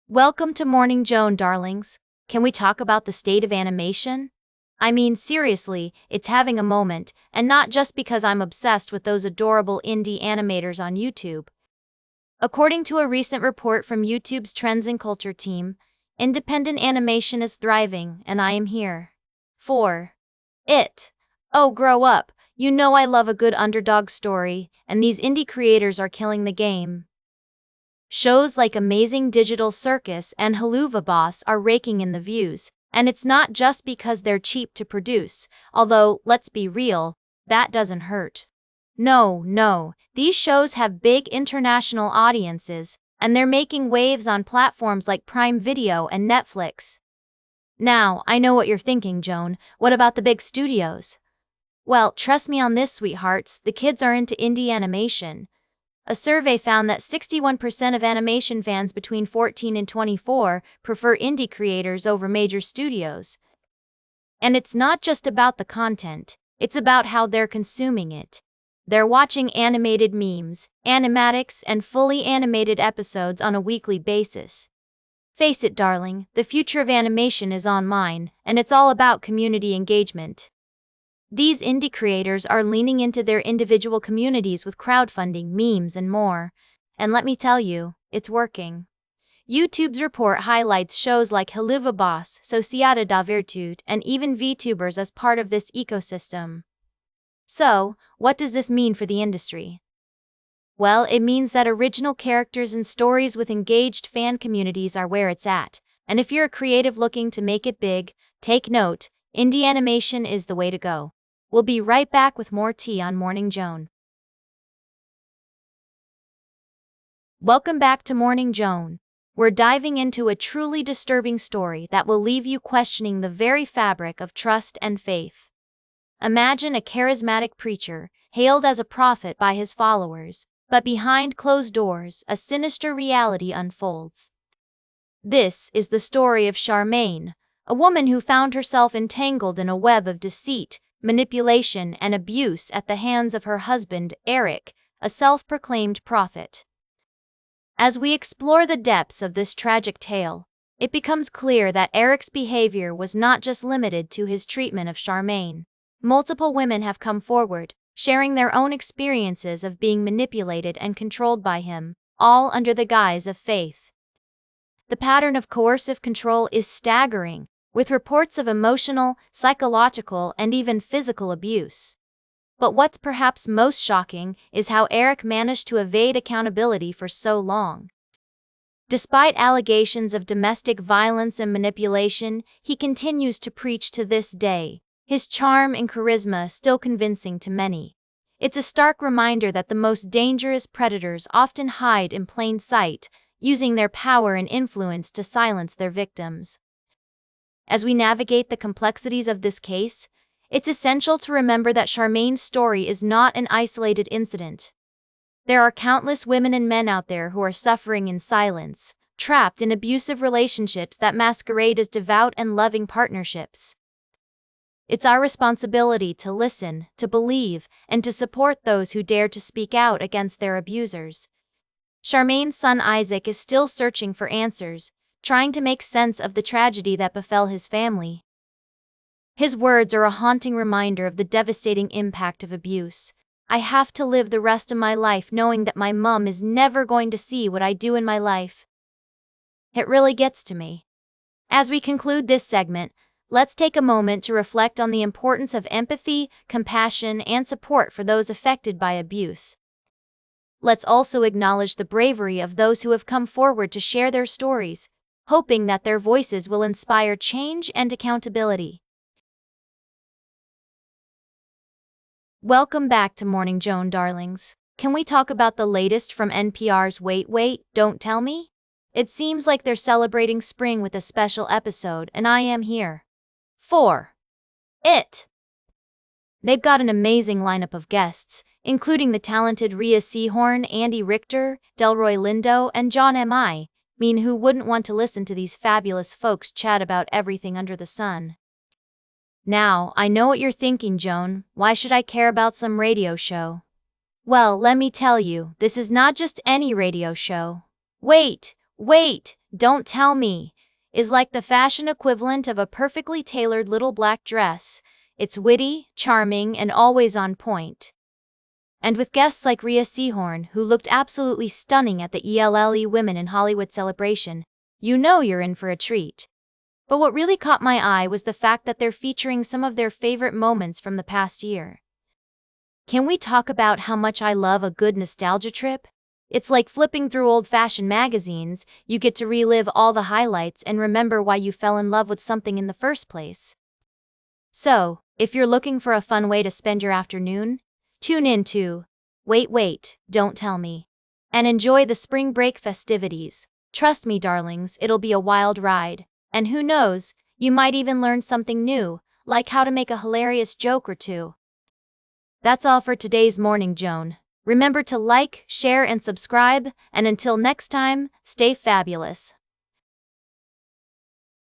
Welcome to Morning Joan, darlings. Can we talk about the state of animation? I mean, seriously, it's having a moment, and not just because I'm obsessed with those adorable indie animators on YouTube. According to a recent report from YouTube's Trends and Culture team, independent animation is thriving, and I am here for it. Oh, grow up. You know I love a good underdog story, and these indie creators are killing the game. Shows like Amazing Digital Circus and Helluva Boss are raking in the views, and it's not just because they're cheap to produce, although, let's be real, that doesn't hurt. No, these shows have big international audiences, and they're making waves on platforms like Prime Video and Netflix. Now, I know what you're thinking, Joan. What about the big studios? Well, trust me on this, sweethearts, the kids are into indie animation. A survey found that 61% of animation fans between 14 and 24 prefer indie creators over major studios. And it's not just about the content, it's about how they're consuming it. They're watching animated memes, animatics, and fully animated episodes on a weekly basis. Face it, darling, the future of animation is online, and it's all about community engagement. These indie creators are leaning into their individual communities with crowdfunding, memes, and more. And let me tell you, it's working. YouTube's report highlights shows like Helluva Boss, Sociedade da Virtude, and even VTubers as part of this ecosystem. So, what does this mean for the industry? Well, it means that original characters and stories with engaged fan communities are where it's at. And if you're a creative looking to make it big, take note, indie animation is the way to go. We'll be right back with more tea on Morning Joan. Welcome back to Morning Joan. We're diving into a truly disturbing story that will leave you questioning the very fabric of trust and faith. Imagine a charismatic preacher, hailed as a prophet by his followers, but behind closed doors, a sinister reality unfolds. This is the story of Charmaine, a woman who found herself entangled in a web of deceit, manipulation, and abuse at the hands of her husband, Eric, a self-proclaimed prophet. As we explore the depths of this tragic tale, it becomes clear that Eric's behavior was not just limited to his treatment of Charmaine. Multiple women have come forward, sharing their own experiences of being manipulated and controlled by him, all under the guise of faith. The pattern of coercive control is staggering, with reports of emotional, psychological, and even physical abuse. But what's perhaps most shocking is how Eric managed to evade accountability for so long. Despite allegations of domestic violence and manipulation, he continues to preach to this day, his charm and charisma still convincing to many. It's a stark reminder that the most dangerous predators often hide in plain sight, using their power and influence to silence their victims. As we navigate the complexities of this case, it's essential to remember that Charmaine's story is not an isolated incident. There are countless women and men out there who are suffering in silence, trapped in abusive relationships that masquerade as devout and loving partnerships. It's our responsibility to listen, to believe, and to support those who dare to speak out against their abusers. Charmaine's son Isaac is still searching for answers, trying to make sense of the tragedy that befell his family. His words are a haunting reminder of the devastating impact of abuse. I have to live the rest of my life knowing that my mom is never going to see what I do in my life. It really gets to me. As we conclude this segment, let's take a moment to reflect on the importance of empathy, compassion, and support for those affected by abuse. Let's also acknowledge the bravery of those who have come forward to share their stories, hoping that their voices will inspire change and accountability. Welcome back to Morning Joan, darlings. Can we talk about the latest from NPR's Wait, Don't Tell Me? It seems like they're celebrating spring with a special episode, and I am here for it. They've got an amazing lineup of guests, including the talented Rhea Seehorn, Andy Richter, Delroy Lindo, and John M.I. Who wouldn't want to listen to these fabulous folks chat about everything under the sun? Now, I know what you're thinking, Joan. Why should I care about some radio show? Well, let me tell you, this is not just any radio show. Wait, Don't Tell Me is like the fashion equivalent of a perfectly tailored little black dress. It's witty, charming, and always on point. And with guests like Rhea Seehorn, who looked absolutely stunning at the ELLE Women in Hollywood celebration, you know you're in for a treat. But what really caught my eye was the fact that they're featuring some of their favorite moments from the past year. Can we talk about how much I love a good nostalgia trip? It's like flipping through old-fashioned magazines. You get to relive all the highlights and remember why you fell in love with something in the first place. So, if you're looking for a fun way to spend your afternoon, tune in to Wait, Don't Tell Me, and enjoy the spring break festivities. Trust me, darlings, it'll be a wild ride. And who knows, you might even learn something new, like how to make a hilarious joke or two. That's all for today's Morning Joan. Remember to like, share, and subscribe, and until next time, stay fabulous.